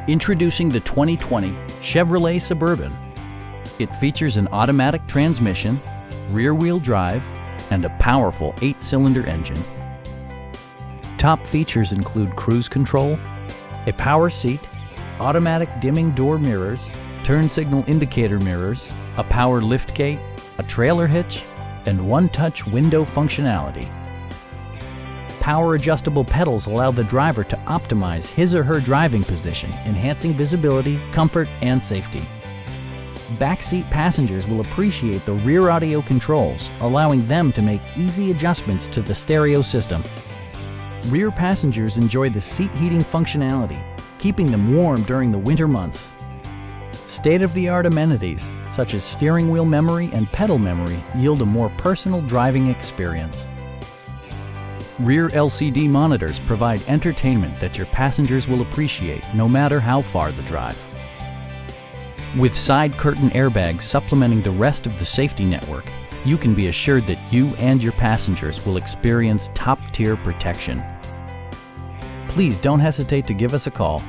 Introducing the 2020 Chevrolet Suburban. It features an automatic transmission, rear-wheel drive, and a powerful 8-cylinder engine. Top features include cruise control, a power seat, automatic dimming door mirrors, turn signal indicator mirrors, a power liftgate, a trailer hitch, and one-touch window functionality. Power adjustable pedals allow the driver to optimize his or her driving position, enhancing visibility, comfort, and safety. Backseat passengers will appreciate the rear audio controls, allowing them to make easy adjustments to the stereo system. Rear passengers enjoy the seat heating functionality, keeping them warm during the winter months. State-of-the-art amenities, such as steering wheel memory and pedal memory, yield a more personal driving experience. Rear LCD monitors provide entertainment that your passengers will appreciate no matter how far the drive. With side curtain airbags supplementing the rest of the safety network, you can be assured that you and your passengers will experience top-tier protection. Please don't hesitate to give us a call.